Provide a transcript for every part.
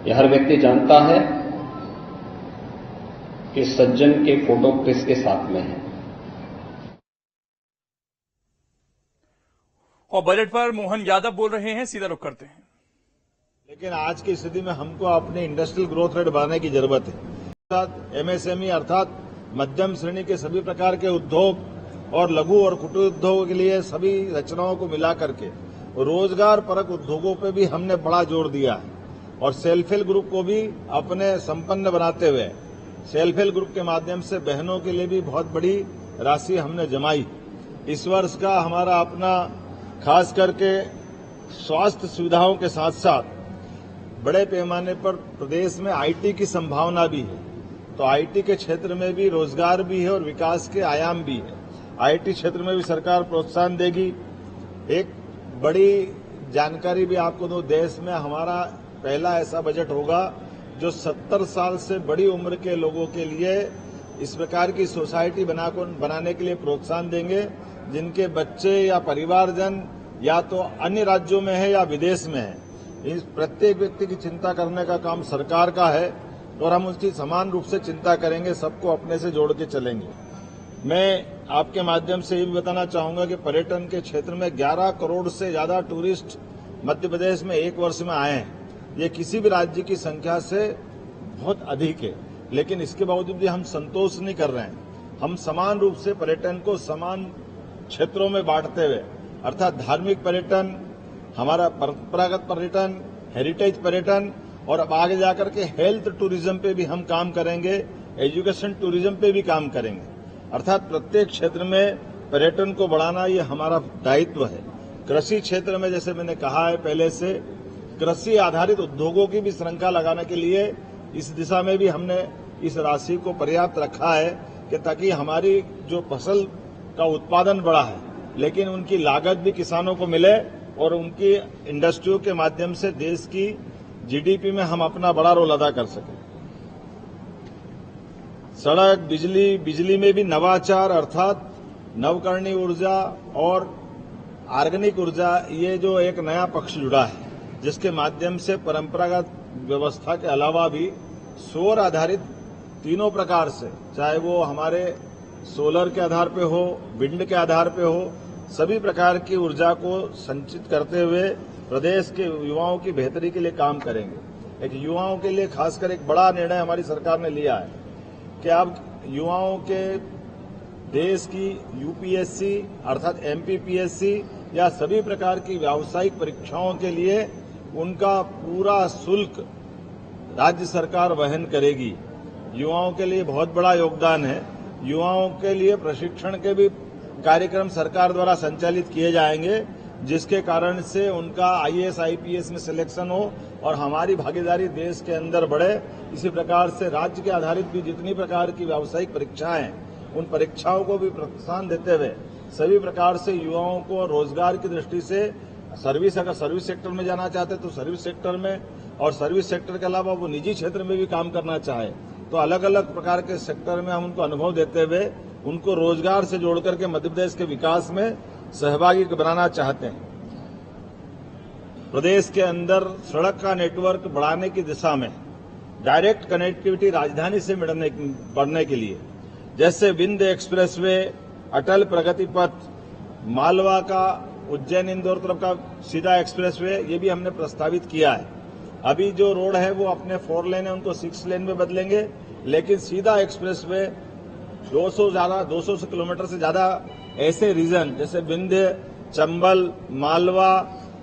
यह हर व्यक्ति जानता है कि सज्जन के फोटो किसके साथ में है। और बजट पर मोहन यादव बोल रहे हैं, सीधा रुख करते हैं। लेकिन आज की स्थिति में हमको अपने इंडस्ट्रियल ग्रोथ रेट बढ़ाने की जरूरत है। एमएसएमई अर्थात मध्यम श्रेणी के सभी प्रकार के उद्योग और लघु और कुटीर उद्योगों के लिए सभी रचनाओं को मिला करके रोजगार परक उद्योगों पे भी हमने बड़ा जोर दिया है और सेल्फ हेल्प ग्रुप को भी अपने संपन्न बनाते हुए सेल्फ हेल्प ग्रुप के माध्यम से बहनों के लिए भी बहुत बड़ी राशि हमने जमाई। इस वर्ष का हमारा अपना खास करके स्वास्थ्य सुविधाओं के साथ साथ बड़े पैमाने पर प्रदेश में आईटी की संभावना भी है, तो आईटी के क्षेत्र में भी रोजगार भी है और विकास के आयाम भी है। आईटी क्षेत्र में भी सरकार प्रोत्साहन देगी। एक बड़ी जानकारी भी आपको दूं, देश में हमारा पहला ऐसा बजट होगा जो 70 साल से बड़ी उम्र के लोगों के लिए इस प्रकार की सोसाइटी बनाने के लिए प्रोत्साहन देंगे, जिनके बच्चे या परिवारजन या तो अन्य राज्यों में है या विदेश में है। इस प्रत्येक व्यक्ति की चिंता करने का काम सरकार का है और हम उसकी समान रूप से चिंता करेंगे, सबको अपने से जोड़ के चलेंगे। मैं आपके माध्यम से ये भी बताना चाहूंगा कि पर्यटन के क्षेत्र में 11 करोड़ से ज्यादा टूरिस्ट मध्य प्रदेश में एक वर्ष में आए हैं। ये किसी भी राज्य की संख्या से बहुत अधिक है, लेकिन इसके बावजूद भी हम संतोष नहीं कर रहे हैं। हम समान रूप से पर्यटन को समान क्षेत्रों में बांटते हुए अर्थात धार्मिक पर्यटन, हमारा परंपरागत पर्यटन, हेरिटेज पर्यटन और अब आगे जाकर के हेल्थ टूरिज्म पे भी हम काम करेंगे, एजुकेशन टूरिज्म पे भी काम करेंगे। अर्थात प्रत्येक क्षेत्र में पर्यटन को बढ़ाना ये हमारा दायित्व है। कृषि क्षेत्र में जैसे मैंने कहा है पहले से, कृषि आधारित उद्योगों की भी श्रृंखला लगाने के लिए इस दिशा में भी हमने इस राशि को पर्याप्त रखा है कि ताकि हमारी जो फसल का उत्पादन बढ़ा है लेकिन उनकी लागत भी किसानों को मिले और उनकी इंडस्ट्रियों के माध्यम से देश की जीडीपी में हम अपना बड़ा रोल अदा कर सकें। सड़क, बिजली में भी नवाचार अर्थात नवकरणीय ऊर्जा और ऑर्गेनिक ऊर्जा, ये जो एक नया पक्ष जुड़ा है जिसके माध्यम से परंपरागत व्यवस्था के अलावा भी सौर आधारित तीनों प्रकार से, चाहे वो हमारे सोलर के आधार पे हो, विंड के आधार पे हो, सभी प्रकार की ऊर्जा को संचित करते हुए प्रदेश के युवाओं की बेहतरी के लिए काम करेंगे। एक युवाओं के लिए खासकर एक बड़ा निर्णय हमारी सरकार ने लिया है कि अब युवाओं के देश की यूपीएससी अर्थात एमपीपीएससी या सभी प्रकार की व्यावसायिक परीक्षाओं के लिए उनका पूरा शुल्क राज्य सरकार वहन करेगी। युवाओं के लिए बहुत बड़ा योगदान है। युवाओं के लिए प्रशिक्षण के भी कार्यक्रम सरकार द्वारा संचालित किए जाएंगे, जिसके कारण से उनका आईएएस आईपीएस में सिलेक्शन हो और हमारी भागीदारी देश के अंदर बढ़े। इसी प्रकार से राज्य के आधारित भी जितनी प्रकार की व्यावसायिक परीक्षाएं हैं, उन परीक्षाओं को भी प्रोत्साहन देते हुए सभी प्रकार से युवाओं को रोजगार की दृष्टि से अगर सर्विस सेक्टर में जाना चाहते तो सर्विस सेक्टर में, और सर्विस सेक्टर के अलावा वो निजी क्षेत्र में भी काम करना चाहे तो अलग अलग प्रकार के सेक्टर में हम उनको अनुभव देते हुए उनको रोजगार से जोड़ करके मध्य प्रदेश के विकास में सहभागी बनाना चाहते हैं। प्रदेश के अंदर सड़क का नेटवर्क बढ़ाने की दिशा में डायरेक्ट कनेक्टिविटी राजधानी से बढ़ने के लिए जैसे विंध्य एक्सप्रेसवे, अटल प्रगति पथ, मालवा का उज्जैन इंदौर तरफ का सीधा एक्सप्रेसवे, ये भी हमने प्रस्तावित किया है। अभी जो रोड है वो अपने 4 लेन है उनको 6 लेन में बदलेंगे, लेकिन सीधा एक्सप्रेसवे 200 किलोमीटर से ज्यादा ऐसे रीजन जैसे विंध्य, चंबल, मालवा,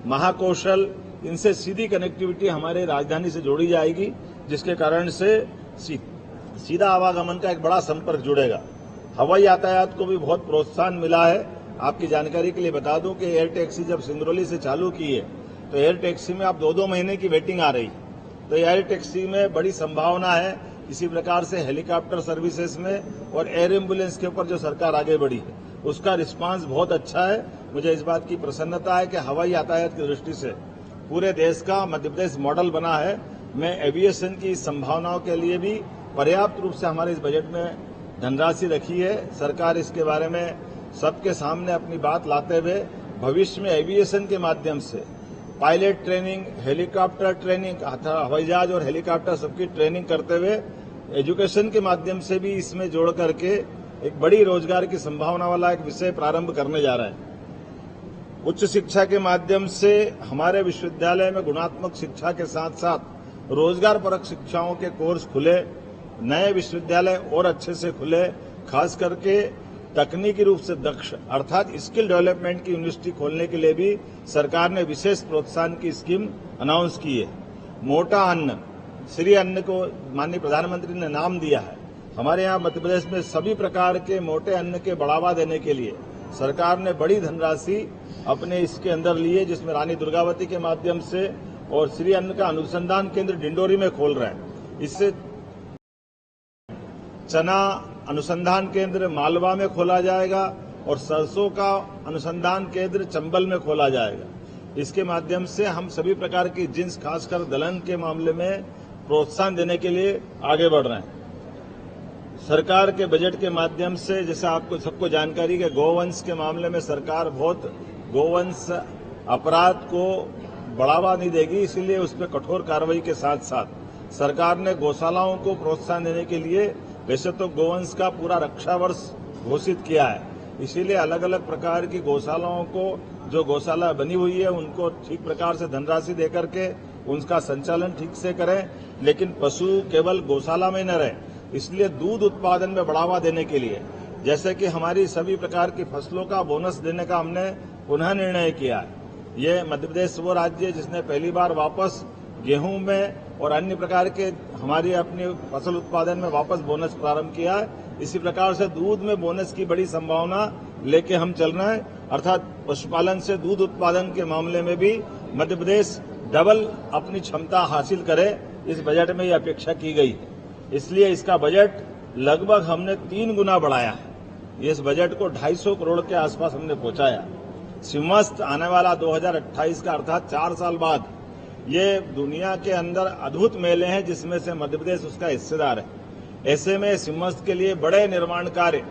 महाकौशल, इनसे सीधी कनेक्टिविटी हमारे राजधानी से जोड़ी जाएगी, जिसके कारण से सीधा आवागमन का एक बड़ा संपर्क जुड़ेगा। हवाई यातायात को भी बहुत प्रोत्साहन मिला है। आपकी जानकारी के लिए बता दूं कि एयर टैक्सी जब सिंगरौली से चालू की है तो एयर टैक्सी में अब 2-2 महीने की वेटिंग आ रही है, तो एयर टैक्सी में बड़ी संभावना है। इसी प्रकार से हेलीकॉप्टर सर्विसेज में और एयर एम्बुलेंस के ऊपर जो सरकार आगे बढ़ी है उसका रिस्पांस बहुत अच्छा है। मुझे इस बात की प्रसन्नता है कि हवाई यातायात की दृष्टि से पूरे देश का मध्य प्रदेश मॉडल बना है। मैं एविएशन की संभावनाओं के लिए भी पर्याप्त रूप से हमारे इस बजट में धनराशि रखी है। सरकार इसके बारे में सबके सामने अपनी बात लाते हुए भविष्य में एविएशन के माध्यम से पायलट ट्रेनिंग, हेलीकॉप्टर ट्रेनिंग, हवाई जहाज और हेलीकॉप्टर सबकी ट्रेनिंग करते हुए एजुकेशन के माध्यम से भी इसमें जोड़ करके एक बड़ी रोजगार की संभावना वाला एक विषय प्रारंभ करने जा रहा है। उच्च शिक्षा के माध्यम से हमारे विश्वविद्यालय में गुणात्मक शिक्षा के साथ साथ रोजगार परक शिक्षाओं के कोर्स खुले, नए विश्वविद्यालय और अच्छे से खुले, खास करके तकनीकी रूप से दक्ष अर्थात स्किल डेवलपमेंट की यूनिवर्सिटी खोलने के लिए भी सरकार ने विशेष प्रोत्साहन की स्कीम अनाउंस की है। मोटा अन्न, श्री अन्न को माननीय प्रधानमंत्री ने नाम दिया है। हमारे यहाँ मध्य प्रदेश में सभी प्रकार के मोटे अन्न के बढ़ावा देने के लिए सरकार ने बड़ी धनराशि अपने इसके अंदर ली है, जिसमें रानी दुर्गावती के माध्यम से और श्री अन्न का अनुसंधान केंद्र डिंडोरी में खोल रहा है। इससे चना अनुसंधान केंद्र मालवा में खोला जाएगा और सरसों का अनुसंधान केंद्र चंबल में खोला जाएगा। इसके माध्यम से हम सभी प्रकार की जिन्स, खासकर दलहन के मामले में प्रोत्साहन देने के लिए आगे बढ़ रहे हैं। सरकार के बजट के माध्यम से, जैसे आपको सबको जानकारी है, गौवंश के मामले में सरकार बहुत गौवंश अपराध को बढ़ावा नहीं देगी, इसीलिए उस पर कठोर कार्रवाई के साथ साथ सरकार ने गौशालाओं को प्रोत्साहन देने के लिए वैसे तो गौवंश का पूरा रक्षा वर्ष घोषित किया है, इसीलिए अलग अलग प्रकार की गौशालाओं को, जो गौशाला बनी हुई है, उनको ठीक प्रकार से धनराशि देकर के उनका संचालन ठीक से करें। लेकिन पशु केवल गौशाला में न रहे, इसलिए दूध उत्पादन में बढ़ावा देने के लिए, जैसे कि हमारी सभी प्रकार की फसलों का बोनस देने का हमने पुनः निर्णय किया है। ये मध्य प्रदेश वो राज्य है जिसने पहली बार वापस गेहूं में और अन्य प्रकार के हमारी अपनी फसल उत्पादन में वापस बोनस प्रारंभ किया है। इसी प्रकार से दूध में बोनस की बड़ी संभावना लेके हम चल रहे हैं, अर्थात पशुपालन से दूध उत्पादन के मामले में भी मध्य प्रदेश डबल अपनी क्षमता हासिल करे, इस बजट में ये अपेक्षा की गई है। इसलिए इसका बजट लगभग हमने 3 गुना बढ़ाया है। इस बजट को 250 करोड़ के आसपास हमने पहुंचाया। सिंहस्थ आने वाला 2028 का अर्थात 4 साल बाद ये दुनिया के अंदर अद्भुत मेले हैं, जिसमें से मध्य प्रदेश उसका हिस्सेदार है। ऐसे में सिंहस्थ के लिए बड़े निर्माण कार्य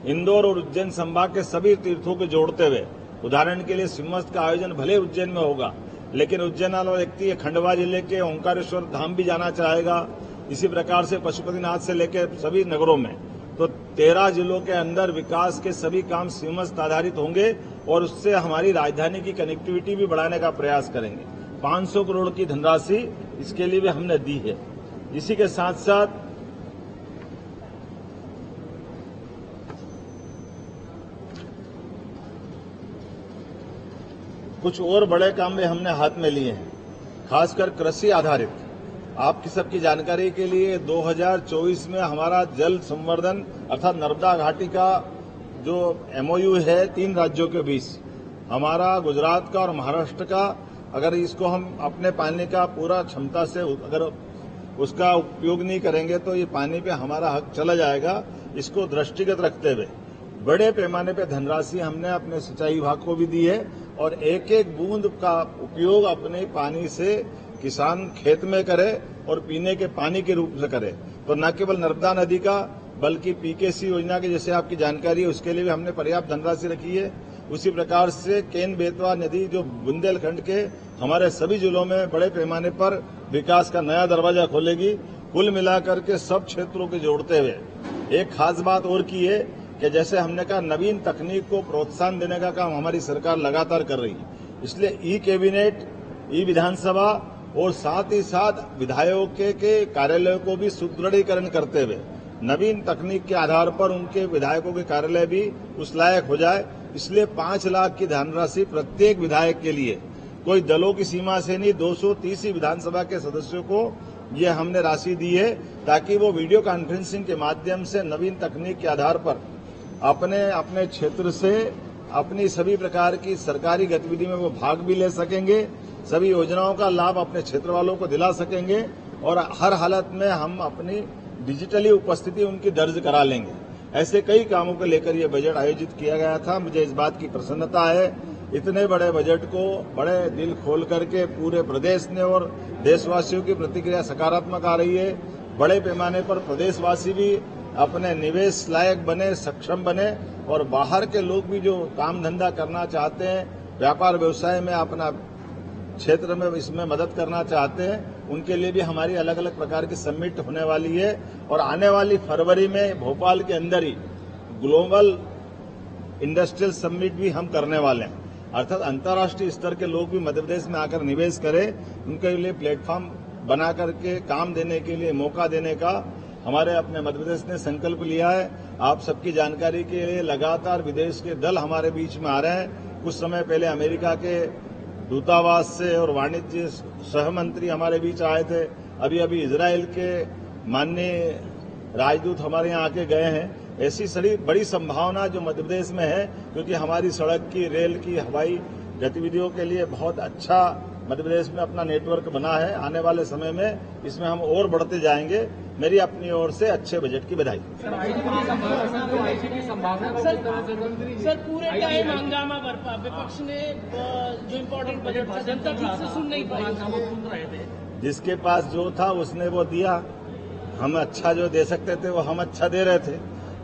इंदौर और उज्जैन संभाग के सभी तीर्थों को जोड़ते हुए, उदाहरण के लिए सिंहस्थ का आयोजन भले उज्जैन में होगा, लेकिन उज्जैन वाला व्यक्ति खंडवा जिले के ओंकारेश्वर धाम भी जाना चाहेगा। इसी प्रकार से पशुपतिनाथ से लेकर सभी नगरों में, तो 13 जिलों के अंदर विकास के सभी काम सिंहस्थ आधारित होंगे और उससे हमारी राजधानी की कनेक्टिविटी भी बढ़ाने का प्रयास करेंगे। 500 करोड़ की धनराशि इसके लिए भी हमने दी है। इसी के साथ साथ कुछ और बड़े काम भी हमने हाथ में लिए हैं, खासकर कृषि आधारित। आपकी सबकी जानकारी के लिए 2024 में हमारा जल संवर्धन अर्थात नर्मदा घाटी का जो MOU है 3 राज्यों के बीच, हमारा गुजरात का और महाराष्ट्र का, अगर इसको हम अपने पानी का पूरा क्षमता से अगर उसका उपयोग नहीं करेंगे तो ये पानी पे हमारा हक चला जाएगा। इसको दृष्टिगत रखते हुए बड़े पैमाने पे धनराशि हमने अपने सिंचाई विभाग को भी दी है और एक एक बूंद का उपयोग अपने पानी से किसान खेत में करे और पीने के पानी के रूप से करे। तो न केवल नर्मदा नदी का बल्कि PKC योजना की जैसे आपकी जानकारी है उसके लिए भी हमने पर्याप्त धनराशि रखी है। उसी प्रकार से केन बेतवा नदी जो बुंदेलखंड के हमारे सभी जिलों में बड़े पैमाने पर विकास का नया दरवाजा खोलेगी। कुल मिलाकर के सब क्षेत्रों को जोड़ते हुए एक खास बात और की है कि जैसे हमने कहा नवीन तकनीक को प्रोत्साहन देने का काम हमारी सरकार लगातार कर रही है। इसलिए ई-कैबिनेट, ई-विधानसभा और साथ ही साथ विधायकों के कार्यालयों को भी सुदृढ़ीकरण करते हुए नवीन तकनीक के आधार पर उनके विधायकों के कार्यालय भी उस लायक हो जाए। इसलिए 5 लाख की धनराशि प्रत्येक विधायक के लिए, कोई दलों की सीमा से नहीं, 230 विधानसभा के सदस्यों को ये हमने राशि दी है ताकि वो वीडियो कॉन्फ्रेंसिंग के माध्यम से नवीन तकनीक के आधार पर अपने अपने क्षेत्र से अपनी सभी प्रकार की सरकारी गतिविधि में वो भाग भी ले सकेंगे, सभी योजनाओं का लाभ अपने क्षेत्र वालों को दिला सकेंगे और हर हालत में हम अपनी डिजिटली उपस्थिति उनकी दर्ज करा लेंगे। ऐसे कई कामों को लेकर यह बजट आयोजित किया गया था। मुझे इस बात की प्रसन्नता है, इतने बड़े बजट को बड़े दिल खोल करके पूरे प्रदेश ने और देशवासियों की प्रतिक्रिया सकारात्मक आ रही है। बड़े पैमाने पर प्रदेशवासी भी अपने निवेश लायक बने, सक्षम बने और बाहर के लोग भी जो काम धंधा करना चाहते हैं, व्यापार व्यवसाय में अपना क्षेत्र में इसमें मदद करना चाहते हैं, उनके लिए भी हमारी अलग अलग प्रकार की समिट होने वाली है। और आने वाली फरवरी में भोपाल के अंदर ही ग्लोबल इंडस्ट्रियल समिट भी हम करने वाले हैं, अर्थात अंतर्राष्ट्रीय स्तर के लोग भी मध्य प्रदेश में आकर निवेश करें, उनके लिए प्लेटफॉर्म बना करके काम देने के लिए मौका देने का हमारे अपने मध्य प्रदेश ने संकल्प लिया है। आप सबकी जानकारी के लिए लगातार विदेश के दल हमारे बीच में आ रहे हैं। कुछ समय पहले अमेरिका के दूतावास से और वाणिज्य सहमंत्री हमारे बीच आए थे। अभी अभी इजराइल के माननीय राजदूत हमारे यहाँ आके गए हैं। ऐसी बड़ी संभावना जो मध्य प्रदेश में है, क्योंकि हमारी सड़क की, रेल की, हवाई गतिविधियों के लिए बहुत अच्छा मध्य प्रदेश में अपना नेटवर्क बना है। आने वाले समय में इसमें हम और बढ़ते जाएंगे। मेरी अपनी ओर से अच्छे बजट की बधाई। सर पूरे टाइम हंगामा बरपा, विपक्ष ने जो इम्पोर्टेंट बजट था जनता ठीक से सुन नहीं पाई। जिसके पास जो था उसने वो दिया। हम अच्छा जो दे सकते थे वो हम अच्छा दे रहे थे।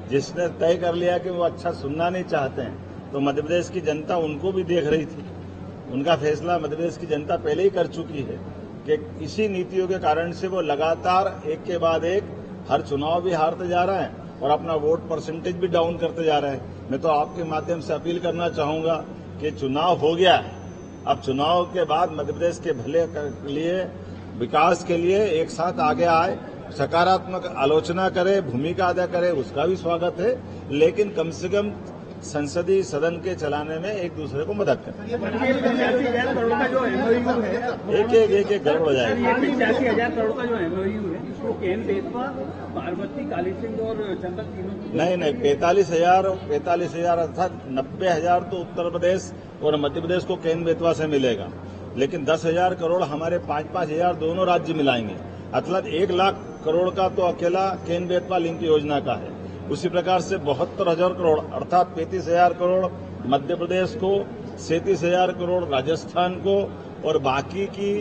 जिसने तय कर लिया कि वो अच्छा सुनना नहीं चाहते हैं, तो मध्य प्रदेश की जनता उनको भी देख रही थी। उनका फैसला मध्य प्रदेश की जनता पहले ही कर चुकी है कि इसी नीतियों के कारण से वो लगातार एक के बाद एक हर चुनाव भी हारते जा रहे हैं और अपना वोट परसेंटेज भी डाउन करते जा रहे हैं। मैं तो आपके माध्यम से अपील करना चाहूंगा कि चुनाव हो गया है, अब चुनाव के बाद मध्य प्रदेश के भले के लिए, विकास के लिए एक साथ आगे आए, सकारात्मक आलोचना करे, भूमिका अदा करे, उसका भी स्वागत है, लेकिन कम से कम संसदीय सदन के चलाने में एक दूसरे को मदद करें। एक गड़बड़ हो जाएगा। 85,000 करोड़ का जो MOU है, इसको केन बेतवा, पार्वती, काली सिंह और चंदन तीनों नहीं 45,000 अर्थात 90,000 तो उत्तर प्रदेश और मध्य प्रदेश को केन बेतवा से मिलेगा, लेकिन 10,000 करोड़ हमारे 5,000 दोनों राज्य मिलाएंगे। अर्थात 1 लाख करोड़ का तो अकेला केन बेतवा लिंक योजना का है। उसी प्रकार से 72,000 करोड़ अर्थात 35,000 करोड़ मध्य प्रदेश को, 37,000 करोड़ राजस्थान को और बाकी की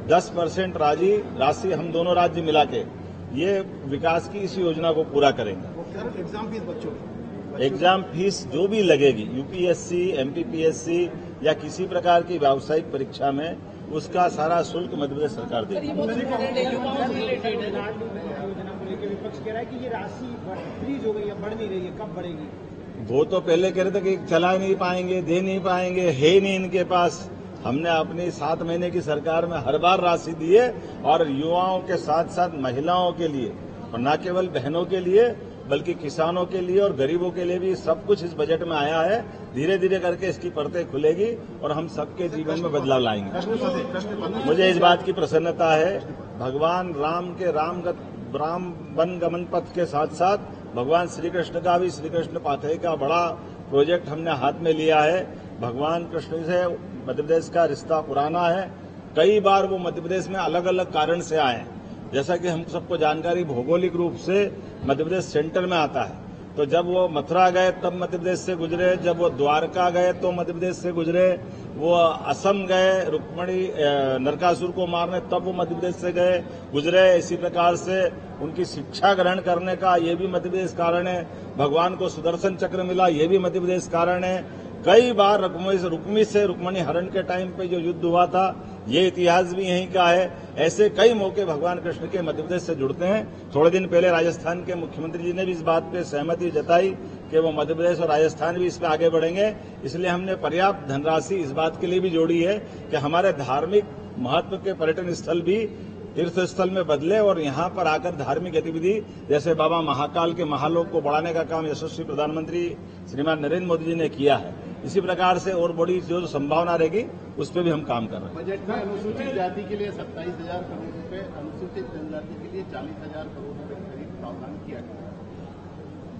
10% राशि हम दोनों राज्य मिला के ये विकास की इस योजना को पूरा करेंगे। एग्जाम फीस बच्चों एग्जाम फीस जो भी लगेगी यूपीएससी, एमपीपीएससी या किसी प्रकार की व्यावसायिक परीक्षा में, उसका सारा शुल्क मध्य प्रदेश सरकार देगी। विपक्ष कह रहा है कि ये राशि फ्रीज हो गई है, बढ़ नहीं रही है, कब बढ़ेगी? वो तो पहले कह रहे थे कि चला नहीं पाएंगे, दे नहीं पाएंगे, है नहीं इनके पास। हमने अपनी 7 महीने की सरकार में हर बार राशि दी है और युवाओं के साथ साथ महिलाओं के लिए, और न केवल बहनों के लिए बल्कि किसानों के लिए और गरीबों के लिए भी सब कुछ इस बजट में आया है। धीरे धीरे करके इसकी परतें खुलेगी और हम सबके जीवन में बदलाव लाएंगे। मुझे इस बात की प्रसन्नता है, भगवान राम के राम वन गमन पथ के साथ साथ भगवान श्री कृष्ण का भी श्री कृष्ण पाथेय का बड़ा प्रोजेक्ट हमने हाथ में लिया है। भगवान कृष्ण से मध्य प्रदेश का रिश्ता पुराना है। कई बार वो मध्य प्रदेश में अलग अलग कारण से आए हैं। जैसा कि हम सबको जानकारी, भौगोलिक रूप से मध्य प्रदेश सेंटर में आता है, तो जब वो मथुरा गए तब मध्य प्रदेश से गुजरे, जब वो द्वारका गए तो मध्य प्रदेश से गुजरे, वो असम गए रुक्मणी नरकासुर को मारने तब वो मध्य प्रदेश से गुजरे। इसी प्रकार से उनकी शिक्षा ग्रहण करने का ये भी मध्य प्रदेश कारण है। भगवान को सुदर्शन चक्र मिला, ये भी मध्य प्रदेश कारण है। कई बार रुक्मी से रुक्मणी हरण के टाइम पे जो युद्ध हुआ था, ये इतिहास भी यहीं का है। ऐसे कई मौके भगवान कृष्ण के मध्य प्रदेश से जुड़ते हैं। थोड़े दिन पहले राजस्थान के मुख्यमंत्री जी ने भी इस बात पे सहमति जताई कि वो मध्य प्रदेश और राजस्थान भी इसमें आगे बढ़ेंगे। इसलिए हमने पर्याप्त धनराशि इस बात के लिए भी जोड़ी है कि हमारे धार्मिक महत्व के पर्यटन स्थल भी तीर्थ स्थल में बदले और यहाँ पर आकर धार्मिक गतिविधि जैसे बाबा महाकाल के महालोक को बढ़ाने का काम यशस्वी प्रधानमंत्री श्रीमान नरेंद्र मोदी जी ने किया है। इसी प्रकार से और बड़ी जो संभावना रहेगी उस पर भी हम काम कर रहे हैं। बजट में अनुसूचित जाति के लिए 27,000 करोड़ रुपए, अनुसूचित जनजाति के लिए 40,000 करोड़ रुपए करीब प्रावधान किया गया।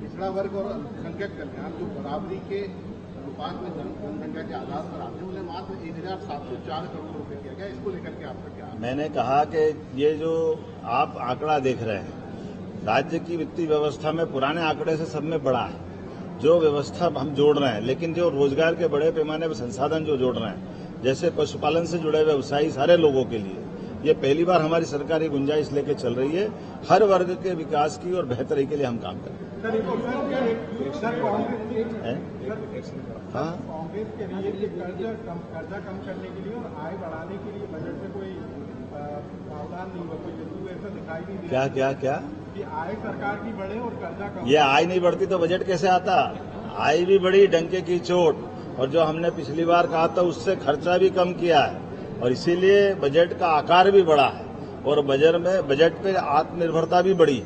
पिछड़ा वर्ग और अल्पसंख्यक कल्याण जो बराबरी के अनुपात में जनसंख्या के आधार पर आते हैं, उन्हें मात्र 1,704 करोड़ रुपए किया गया। इसको लेकर के आपका क्या? मैंने कहा कि ये जो आप आंकड़ा देख रहे हैं, राज्य की वित्तीय व्यवस्था में पुराने आंकड़े से सब में बड़ा है जो व्यवस्था हम जोड़ रहे हैं, लेकिन जो रोजगार के बड़े पैमाने पर संसाधन जो जोड़ रहे हैं, जैसे पशुपालन से जुड़े व्यवसायी सारे लोगों के लिए, ये पहली बार हमारी सरकार ये गुंजाइश लेके चल रही है। हर वर्ग के विकास की और बेहतरी के लिए हम काम कर रहे हैं। हाँ कांग्रेस के लिए ये कर्जा कम करने के लिए और आय बढ़ाने के लिए बजट में कोई प्रावधान नहीं हुआ, कोई जरूर ऐसा दिखाई नहीं दिया। क्या क्या क्या कि आय सरकार की बढ़े और कर्जा कम। ये आय नहीं बढ़ती तो बजट कैसे आता? आय भी बढ़ी डंके की चोट, और जो हमने पिछली बार कहा था उससे खर्चा भी कम किया है, और इसीलिए बजट का आकार भी बढ़ा है, और बजट पे आत्मनिर्भरता भी बढ़ी।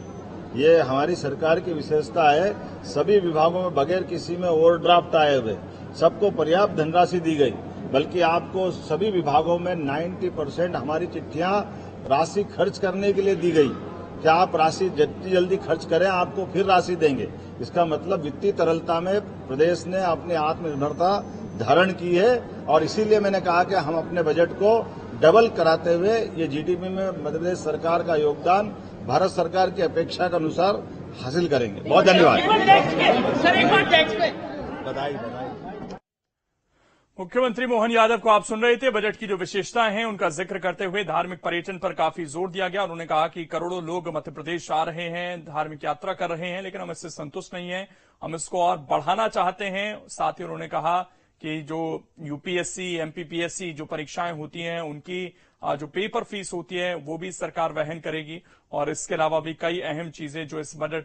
ये हमारी सरकार की विशेषता है। सभी विभागों में बगैर किसी में ओवरड्राफ्ट आए हुए सबको पर्याप्त धनराशि दी गई, बल्कि आपको सभी विभागों में 90% हमारी चिट्ठियां राशि खर्च करने के लिए दी गई कि आप राशि जितनी जल्दी खर्च करें आपको फिर राशि देंगे। इसका मतलब वित्तीय तरलता में प्रदेश ने अपनी आत्मनिर्भरता धारण की है, और इसीलिए मैंने कहा कि हम अपने बजट को डबल कराते हुए ये जीडीपी में मध्य प्रदेश सरकार का योगदान भारत सरकार की अपेक्षा के अनुसार हासिल करेंगे। बहुत धन्यवाद। सर एक बार टैक्स पे बधाई। मुख्यमंत्री मोहन यादव को आप सुन रहे थे। बजट की जो विशेषताएं हैं उनका जिक्र करते हुए धार्मिक पर्यटन पर काफी जोर दिया गया। उन्होंने कहा कि करोड़ों लोग मध्य प्रदेश आ रहे हैं, धार्मिक यात्रा कर रहे हैं, लेकिन हम इससे संतुष्ट नहीं हैं, हम इसको और बढ़ाना चाहते हैं। साथ ही उन्होंने कहा कि जो यूपीएससी, एमपीपीएससी जो परीक्षाएं होती हैं उनकी जो पेपर फीस होती है वो भी सरकार वहन करेगी, और इसके अलावा भी कई अहम चीजें जो इस बजट